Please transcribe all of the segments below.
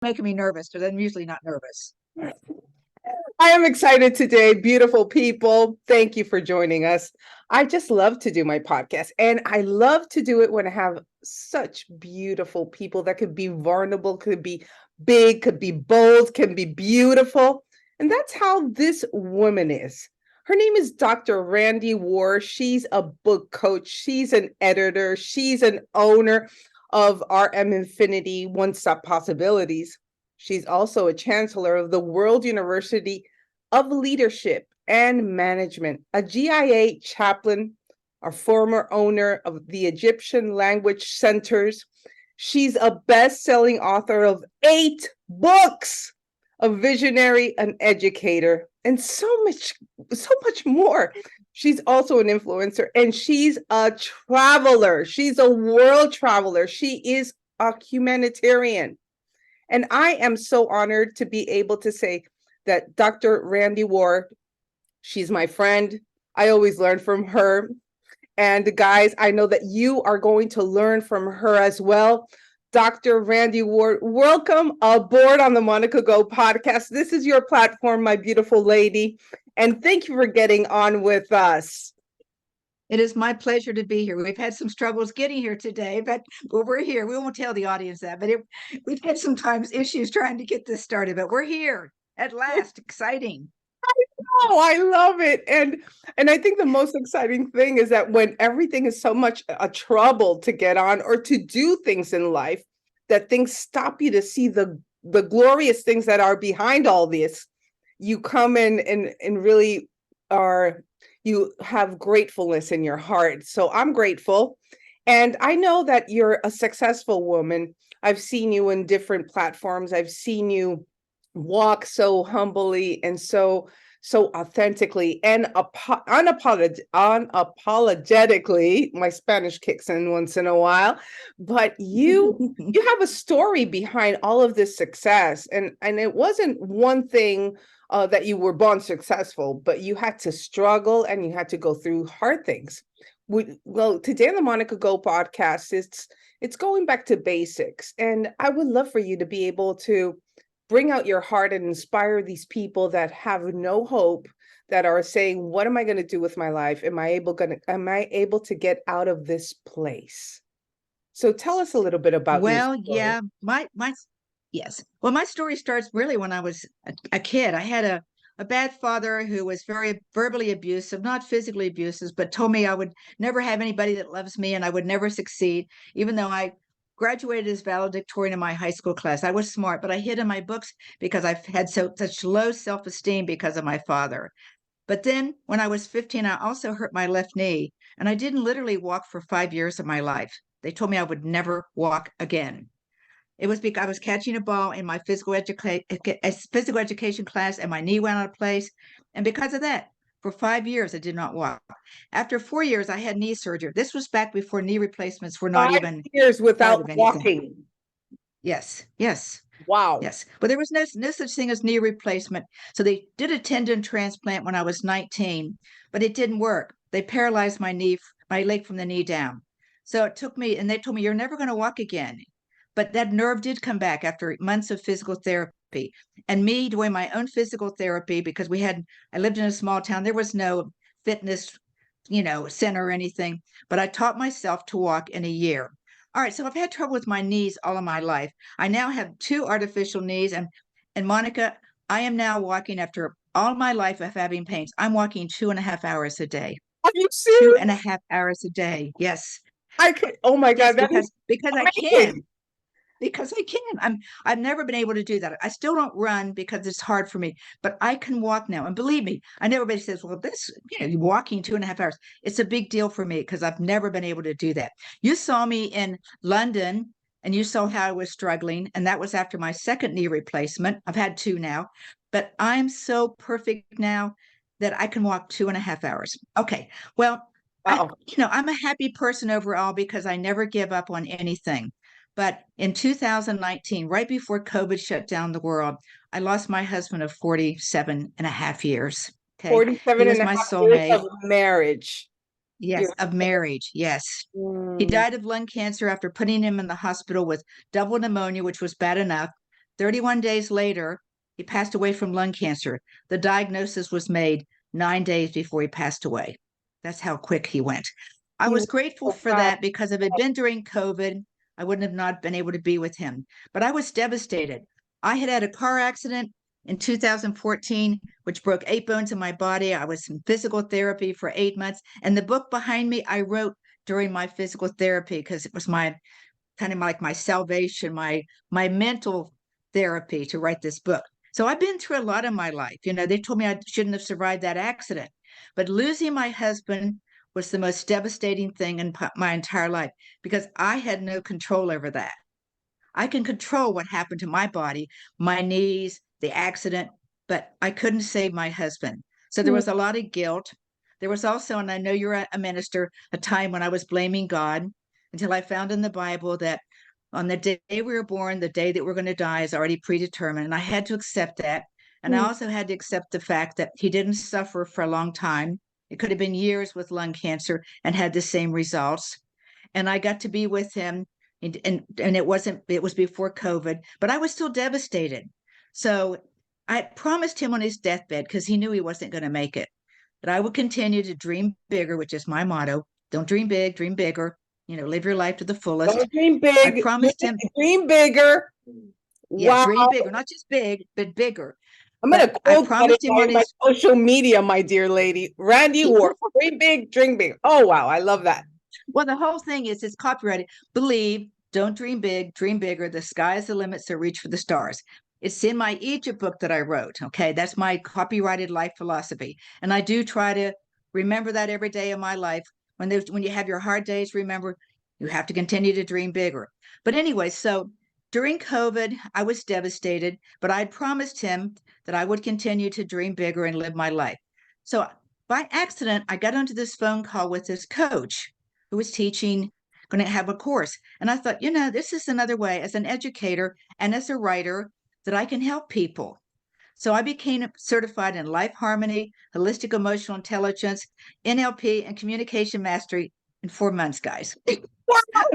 making me nervous because I'm usually not nervous. I am excited today. Beautiful people. Thank you for joining us. I just love to do my podcast, and I love to do it when I have such beautiful people that could be vulnerable, could be big, could be bold, can be beautiful. And that's how this woman is. Her name is Dr. Randi War. She's a book coach, she's an editor, she's an owner of RM Infinity One Stop Possibilities. She's also a chancellor of the World University of Leadership and Management, a GIA chaplain, a former owner of the Egyptian Language Centers. She's a best-selling author of 8 books, a visionary, an educator, and so much more. She's also an influencer, and she's a traveler. She's a world traveler. She is a humanitarian. And I am so honored to be able to say that Dr. Randi War, she's my friend. I always learn from her. And guys, I know that you are going to learn from her as well. Dr. Randi War, welcome aboard on the Monica Go podcast. This is your platform, my beautiful lady. And thank you for getting on with us. It is my pleasure to be here. We've had some struggles getting here today, but we're here. We won't tell the audience that, but we've had sometimes issues trying to get this started, but we're here at last. Exciting. Oh, I love it. And I think the most exciting thing is that when everything is so much a trouble to get on or to do things in life, that things stop you to see the glorious things that are behind all this. You come in and really are, you have gratefulness in your heart. So I'm grateful. And I know that you're a successful woman. I've seen you in different platforms. I've seen you walk so humbly and so authentically and unapologetically. My Spanish kicks in once in a while, but you have a story behind all of this success, and it wasn't one thing that you were born successful, but you had to struggle and you had to go through hard things. Well, today on the Monica Go podcast, it's going back to basics, and I would love for you to be able to bring out your heart and inspire these people that have no hope, that are saying, what am I going to do with my life? Am I able to get out of this place? So tell us a little bit about your Well, story. yeah, yes. Well, my story starts really when I was a kid. I had a bad father who was very verbally abusive, not physically abusive, but told me I would never have anybody that loves me and I would never succeed, even though I graduated as valedictorian in my high school class. I was smart, but I hid in my books because I've had such low self-esteem because of my father. But then when I was 15, I also hurt my left knee, and I didn't literally walk for 5 years of my life. They told me I would never walk again. It was because I was catching a ball in my physical education class, and my knee went out of place. And because of that, for 5 years, I did not walk. After 4 years, I had knee surgery. This was back before knee replacements were not Five even years part without of anything. walking. Yes, yes. Wow. Yes, but there was no such thing as knee replacement. So they did a tendon transplant when I was 19, but it didn't work. They paralyzed my leg from the knee down. So it took me, and they told me, you're never going to walk again. But that nerve did come back after months of physical therapy. And me doing my own physical therapy because I lived in a small town. There was no fitness, center or anything. But I taught myself to walk in a year. All right, so I've had trouble with my knees all of my life. I now have 2 artificial knees, and Monica, I am now walking after all my life of having pains. I'm walking 2.5 hours a day. Are you Two serious? and a half hours a day. Yes. I could, oh my Yes, God, that is because I amazing. can. Because I can. I've never been able to do that. I still don't run because it's hard for me, but I can walk now. And believe me, I know everybody says, well, you're walking 2.5 hours. It's a big deal for me because I've never been able to do that. You saw me in London and you saw how I was struggling. And that was after my second knee replacement. I've had 2 now, but I'm so perfect now that I can walk 2.5 hours. Okay. Well, Wow. I'm a happy person overall because I never give up on anything. But in 2019, right before COVID shut down the world, I lost my husband of 47 and a half years. Okay. He 47 was and a my half years soulmate. of marriage. Yes, You're, of marriage. Yes. He mm, died of lung cancer after putting him in the hospital with double pneumonia, which was bad enough. 31 days later, he passed away from lung cancer. The diagnosis was made 9 days before he passed away. That's how quick he went. I He was was grateful so for fast. that because if it had been during COVID, I wouldn't have not been able to be with him. But I was devastated. I had a car accident in 2014, which broke 8 bones in my body. I was in physical therapy for 8 months. And the book behind me, I wrote during my physical therapy because it was my kind of like my salvation, my mental therapy to write this book. So I've been through a lot in my life. They told me I shouldn't have survived that accident, but losing my husband was the most devastating thing in my entire life because I had no control over that. I can control what happened to my body, my knees, the accident, but I couldn't save my husband. So there Mm. was a lot of guilt. There was also, and I know you're a minister, a time when I was blaming God until I found in the Bible that on the day we were born, the day that we're going to die is already predetermined. And I had to accept that. And I Mm. also had to accept the fact that he didn't suffer for a long time. It could have been years with lung cancer and had the same results. And I got to be with him, and it was before COVID, but I was still devastated. So I promised him on his deathbed, because he knew he wasn't going to make it, that I would continue to dream bigger, which is my motto. Don't dream big, dream bigger, live your life to the fullest. Don't dream I big, promised him, dream bigger. yeah, Wow. dream bigger, not just big, but bigger. I'm going But to I quote that promised him on in my his, social media, my dear lady. Randy Ward, dream big, dream big. Oh, wow. I love that. well, the whole thing is it's copyrighted. Believe, don't dream big, dream bigger. The sky is the limit, so reach for the stars. It's in my Egypt book that I wrote. Okay. That's my copyrighted life philosophy. And I do try to remember that every day of my life. When you have your hard days, remember you have to continue to dream bigger. But anyway, so during COVID, I was devastated, but I had promised him that I would continue to dream bigger and live my life. So by accident, I got onto this phone call with this coach who was teaching, going to have a course. And I thought, this is another way as an educator and as a writer that I can help people. So I became certified in life harmony, holistic emotional intelligence, NLP, and communication mastery in 4 months, guys.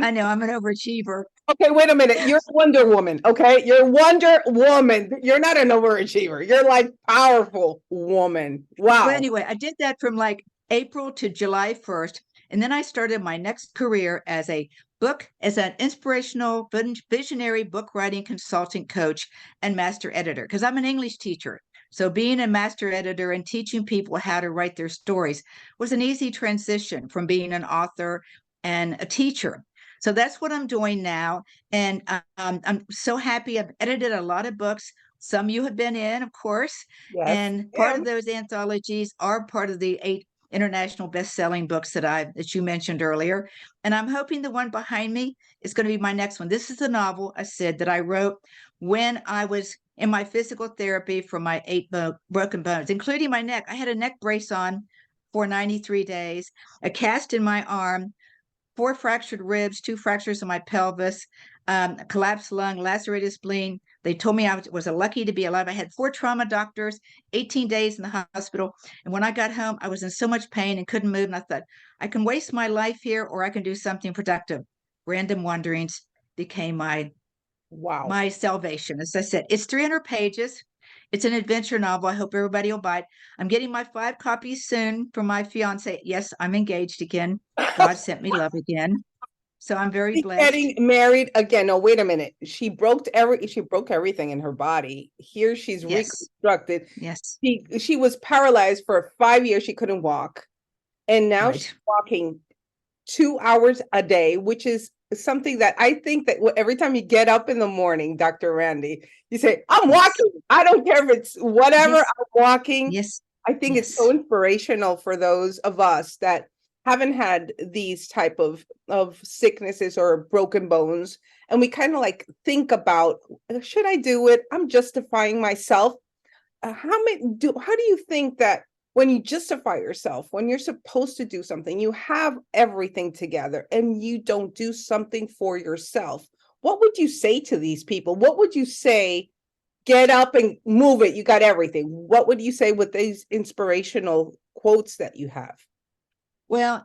I know I'm an overachiever. Okay, wait a minute. You're Wonder Woman. Okay, you're Wonder Woman. You're not an overachiever. You're like powerful woman. Wow. Well, anyway, I did that from like April to July 1st. And then I started my next career as an inspirational visionary book writing consultant coach and master editor, because I'm an English teacher. So being a master editor and teaching people how to write their stories was an easy transition from being an author and a teacher. So that's what I'm doing now. And I'm so happy. I've edited a lot of books. Some you have been in, of course. Yes. And part of those anthologies are part of the 8 international best-selling books that you mentioned earlier. And I'm hoping the one behind me is going to be my next one. This is a novel, I said, that I wrote when I was in my physical therapy for my 8 broken bones, including my neck. I had a neck brace on for 93 days, a cast in my arm, 4 fractured ribs, 2 fractures in my pelvis, a collapsed lung, lacerated spleen. They told me I was lucky to be alive. I had 4 trauma doctors, 18 days in the hospital. And when I got home, I was in so much pain and couldn't move. And I thought, I can waste my life here or I can do something productive. Random Wanderings became Wow. my salvation. As I said, it's 300 pages. It's an adventure novel. I hope everybody will buy it. I'm getting my 5 copies soon from my fiance. Yes, I'm engaged again. God sent me love again. So I'm very She's blessed. getting married again. No, wait a minute. She broke everything in her body. Here she's Yes. reconstructed. Yes. She was paralyzed for 5 years. She couldn't walk. And now she's Right. walking 2 hours a day, which is something that I think that every time you get up in the morning, Dr. Randy, you say, I'm Yes. walking. I don't care if it's whatever, Yes. I'm walking. Yes. I think it's so Yes. inspirational for those of us that haven't had these type of sicknesses or broken bones. And we kind of like think about, should I do it? I'm justifying myself. How do you think that when you justify yourself, when you're supposed to do something, you have everything together and you don't do something for yourself? What would you say to these people? What would you say? Get up and move it. You got everything. What would you say with these inspirational quotes that you have? Well,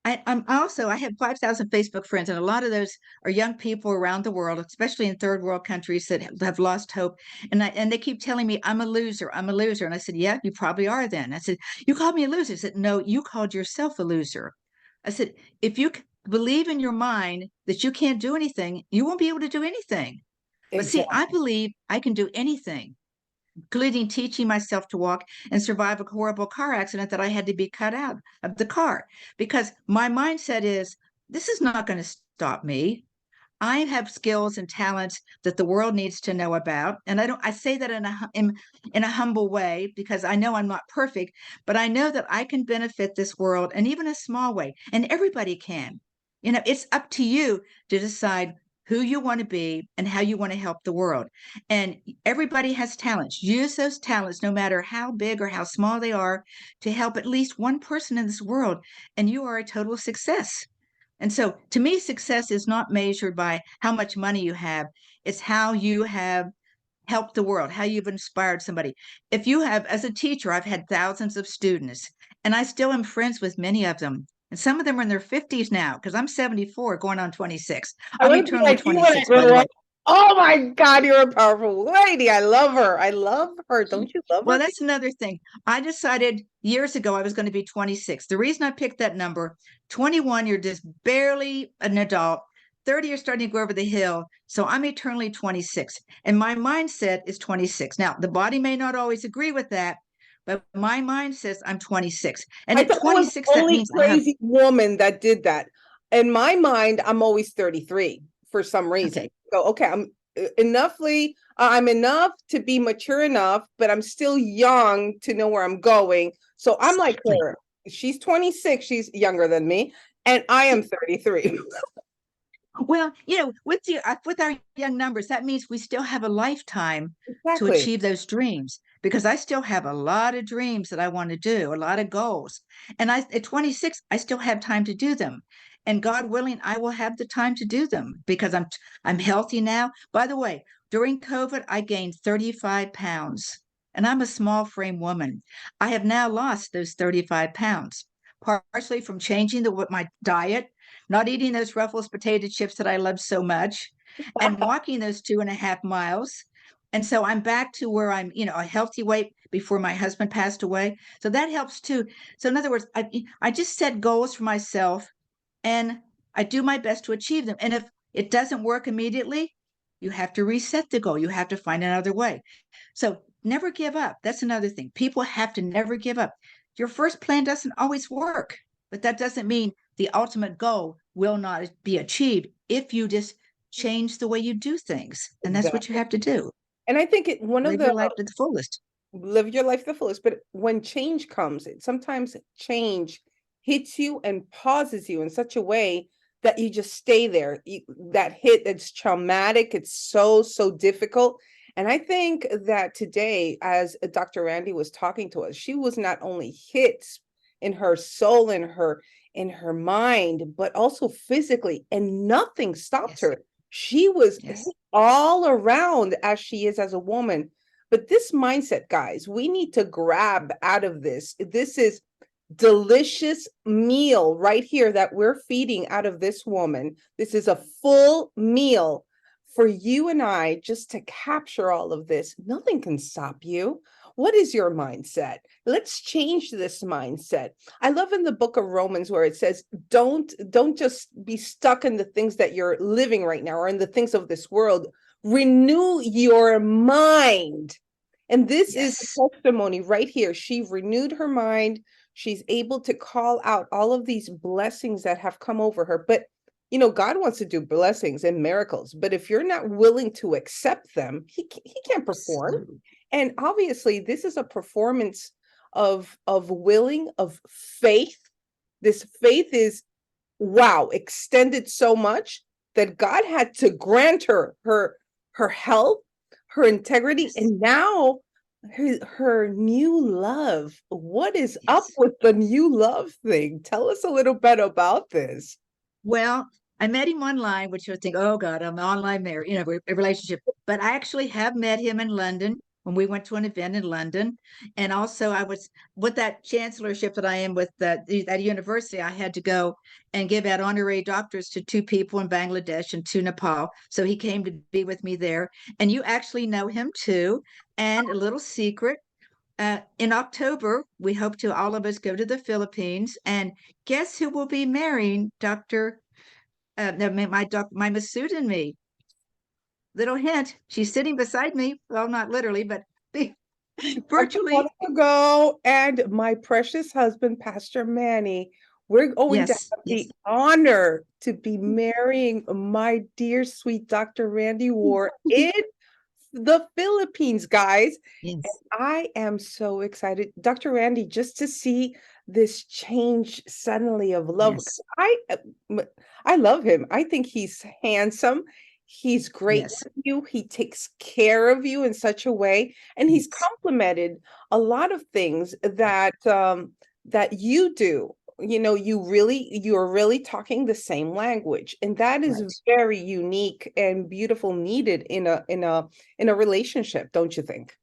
I have 5,000 Facebook friends, and a lot of those are young people around the world, especially in third world countries that have lost hope. And they keep telling me I'm a loser, I'm a loser. And I said, yeah, you probably are then. I said, you called me a loser. I said, no, you called yourself a loser. I said, if you believe in your mind that you can't do anything, you won't be able to do anything. But see, I Exactly. believe I can do anything, including teaching myself to walk and survive a horrible car accident that I had to be cut out of the car because my mindset is this is not going to stop me. I have skills and talents that the world needs to know about. And I say that in a humble way because I know I'm not perfect, but I know that I can benefit this world and even a small way. And everybody can. It's up to you to decide who you want to be and how you want to help the world. And everybody has talents. Use those talents, no matter how big or how small they are, to help at least one person in this world. And you are a total success. And so to me, success is not measured by how much money you have. It's how you have helped the world, how you've inspired somebody. If you have, as a teacher, I've had thousands of students, and I still am friends with many of them. And some of them are in their 50s now, because I'm 74 going on 26. I I'm want to be eternally like you when I 26, by the grow way. up. Oh my God, you're a powerful lady. I love her. I love her. Don't you love Well, her? that's another thing. I decided years ago I was going to be 26. The reason I picked that number, 21, you're just barely an adult. 30, you're starting to go over the hill. So I'm eternally 26. And my mindset is 26. Now, the body may not always agree with that, but my mind says I'm 26. And I at thought I was the 26, that only means I have, crazy woman that did that. In my mind, I'm always 33 for some reason. okay, So, okay, I'm enough to be mature enough, but I'm still young to know where I'm going. So I'm like exactly. her. She's 26, she's younger than me, and I am 33. Well, with our young numbers, that means we still have a lifetime to Exactly. achieve those dreams because I still have a lot of dreams that I want to do, a lot of goals. And at 26, I still have time to do them. And God willing, I will have the time to do them because I'm healthy now. By the way, during COVID, I gained 35 pounds and I'm a small frame woman. I have now lost those 35 pounds, partially from changing my diet, not eating those Ruffles potato chips that I love so much, and walking those 2.5 miles. And so I'm back to where I'm, a healthy weight before my husband passed away. So that helps too. So in other words, I just set goals for myself and I do my best to achieve them. And if it doesn't work immediately, you have to reset the goal. You have to find another way. So never give up. That's another thing. People have to never give up. Your first plan doesn't always work, but that doesn't mean the ultimate goal will not be achieved if you just change the way you do things. And that's what you Exactly. have to do. And I think one of Live the your life to the fullest. live your life the fullest. But when change comes, sometimes change hits you and pauses you in such a way that you just stay there. That hit, it's traumatic. It's so, so difficult. And I think that today, as Dr. Randi was talking to us, she was not only hit in her soul, in her mind, but also physically, and nothing stopped Yes. her. She was hit Yes. all around as she is as a woman. But this mindset, guys, we need to grab out of this. This is delicious meal right here that we're feeding out of this woman. This is a full meal for you and I just to capture all of this. Nothing can stop you. What is your mindset? Let's change this mindset. I love in the book of Romans where it says, don't just be stuck in the things that you're living right now or in the things of this world. Renew your mind. And this is Yes. the testimony right here. She renewed her mind. She's able to call out all of these blessings that have come over her. But, God wants to do blessings and miracles. But if you're not willing to accept them, he can't perform. Absolutely. And obviously, this is a performance of faith. This faith is, wow, extended so much that God had to grant her health, her integrity, Yes. and now her new love. What is up Yes. with the new love thing? Tell us a little bit about this. Well, I met him online, which you would think, oh God, I'm online there, a relationship. But I actually have met him in London when we went to an event in London. And also I was with that chancellorship that I am with that university, I had to go and give out honorary doctors to 2 people in Bangladesh and 2 Nepal. So he came to be with me there. And you actually know him too. And a little secret, in October, we hope to all of us go to the Philippines, and guess who will be marrying Dr. No, my Masood and me. Little hint, she's sitting beside me. Well, not literally, but virtually. Ago, and my precious husband, Pastor Manny, we're going to Yes, have yes, the honor to be marrying my dear sweet Dr. Randy War in the Philippines, guys. yes, I am so excited, Dr. Randy, just to see this change suddenly of love. yes, I love him. I think he's handsome. He's great yes, with you. He takes care of you in such a way, and he's yes, complimented a lot of things that that you do. You know, you're really talking the same language, and that is right. very unique and beautiful, needed in a relationship, don't you think?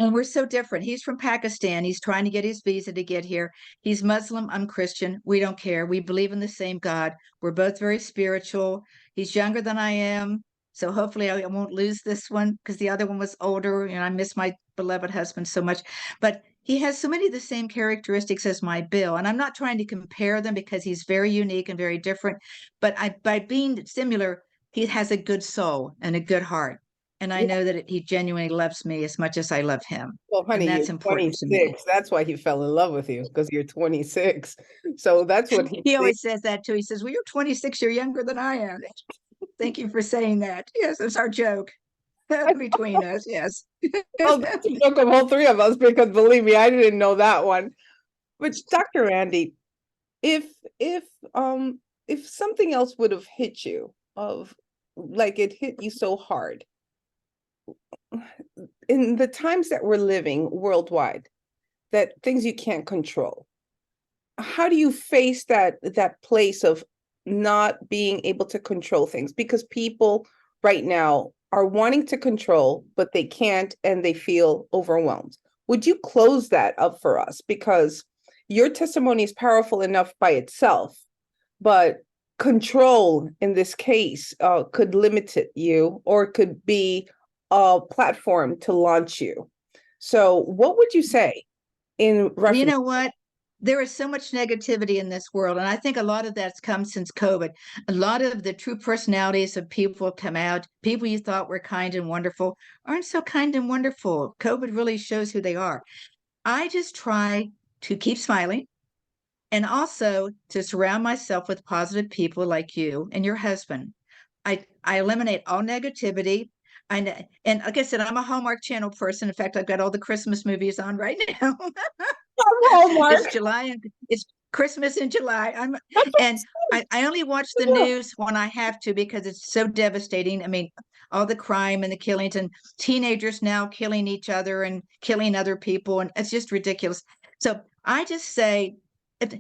And we're so different. He's from Pakistan. He's trying to get his visa to get here. He's Muslim. I'm Christian. We don't care. We believe in the same God. We're both very spiritual. He's younger than I am. So hopefully I won't lose this one because the other one was older and I miss my beloved husband so much. But he has so many of the same characteristics as my Bill. And I'm not trying to compare them because he's very unique and very different. But by being similar, he has a good soul and a good heart. And I know that he genuinely loves me as much as I love him. Well, And honey, you're that's important to me. 26. That's why he fell in love with you, because you're 26. So that's what he He thinks. always says that too. He says, well, you're 26, you're younger than I am. Thank you for saying that. Yes, it's our joke between us. Yes. Well, that's a joke of all three of us, because believe me, I didn't know that one. But Dr. Randy, if if if something else would have hit you, of like it hit you so hard in the times that we're living worldwide, that things you can't control, how do you face that place of not being able to control things? Because people right now are wanting to control, but they can't, and they feel overwhelmed. Would you close that up for us? Because your testimony is powerful enough by itself, but control in this case could limit you, or could be a platform to launch you. So what would you say in Well, you reference? know what? There is so much negativity in this world. And I think a lot of that's come since COVID. A lot of the true personalities of people have come out. People you thought were kind and wonderful aren't so kind and wonderful. COVID really shows who they are. I just try to keep smiling and also to surround myself with positive people like you and your husband. I eliminate all negativity. And like I said, I'm a Hallmark Channel person. In fact, I've got all the Christmas movies on right now. It's Hallmark. July and it's Christmas in July. And I only watch the news when I have to because it's so devastating. I mean, all the crime and the killings and teenagers now killing each other and killing other people, and it's just ridiculous. So I just say, if,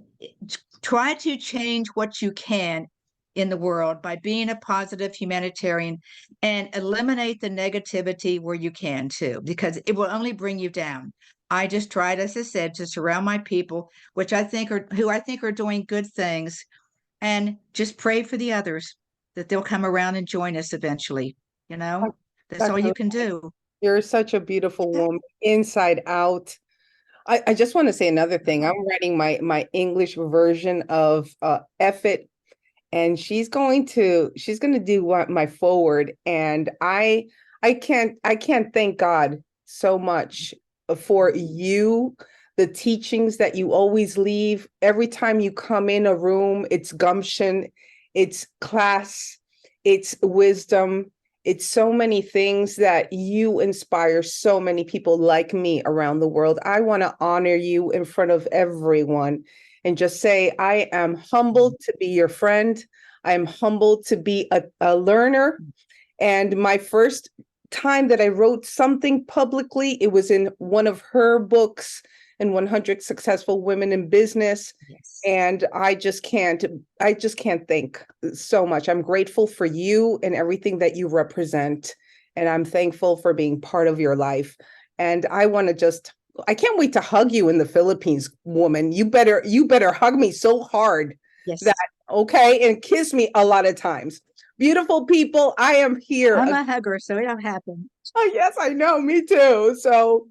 try to change what you can in the world by being a positive humanitarian and eliminate the negativity where you can too, because it will only bring you down. I just tried, as I said, to surround my people, which I think are who I think are doing good things, and just pray for the others that they'll come around and join us eventually. You know, that's all Dr. you can do. You're such a beautiful woman, inside out. I just want to say another thing. I'm writing my English version of F It, and she's going to do my forward, and I can't thank God so much for you, the teachings that you always leave every time you come in a room. It's gumption, it's class, it's wisdom, it's so many things that you inspire so many people like me around the world. I want to honor you in front of everyone and just say, I am humbled to be your friend. I am humbled to be a learner. And my first time that I wrote something publicly, it was in one of her books, in 100 Successful Women in Business. Yes. And I just can't thank so much. I'm grateful for you and everything that you represent. And I'm thankful for being part of your life. And I can't wait to hug you in the Philippines, woman. You better hug me so hard that, Yes. okay, and kiss me a lot of times. Beautiful people, I am here. I'm a hugger, so it'll happen. Oh, yes, I know, me too. So,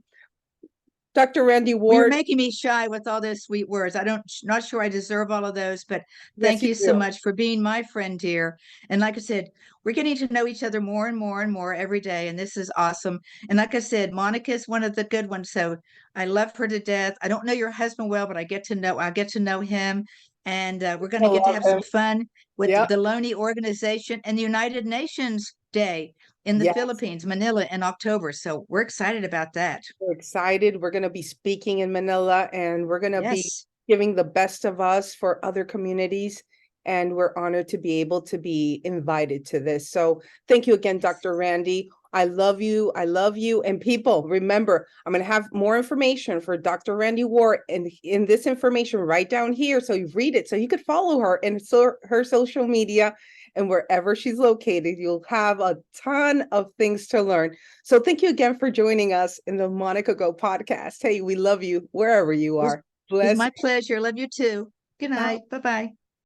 Dr. Randy Well, you're Ward, making me shy with all those sweet words. Not sure I deserve all of those, but yes, thank you you so do. much for being my friend here. And like I said, we're getting to know each other more and more and more every day, and this is awesome. And like I said, Monica is one of the good ones, so I love her to death. I don't know your husband well, but I get to know him, and we're going I to get to love have some him. fun with Yep. the Loney organization and the United Nations Day in the Yes. Philippines, Manila, in October. So we're excited about that. We're excited. We're going to be speaking in Manila, and we're going to be Yes. giving the best of us for other communities. And we're honored to be able to be invited to this. So thank you again, Yes. Dr. Randy. I love you. I love you. And people, remember, I'm going to have more information for Dr. Randy Ward and in this information right down here. So you read it so you could follow her and her social media and wherever she's located. You'll have a ton of things to learn. So thank you again for joining us in the Monica Go podcast. Hey, we love you wherever you It's, are. it's Bless my pleasure. Love you too. Good you. night. Bye bye.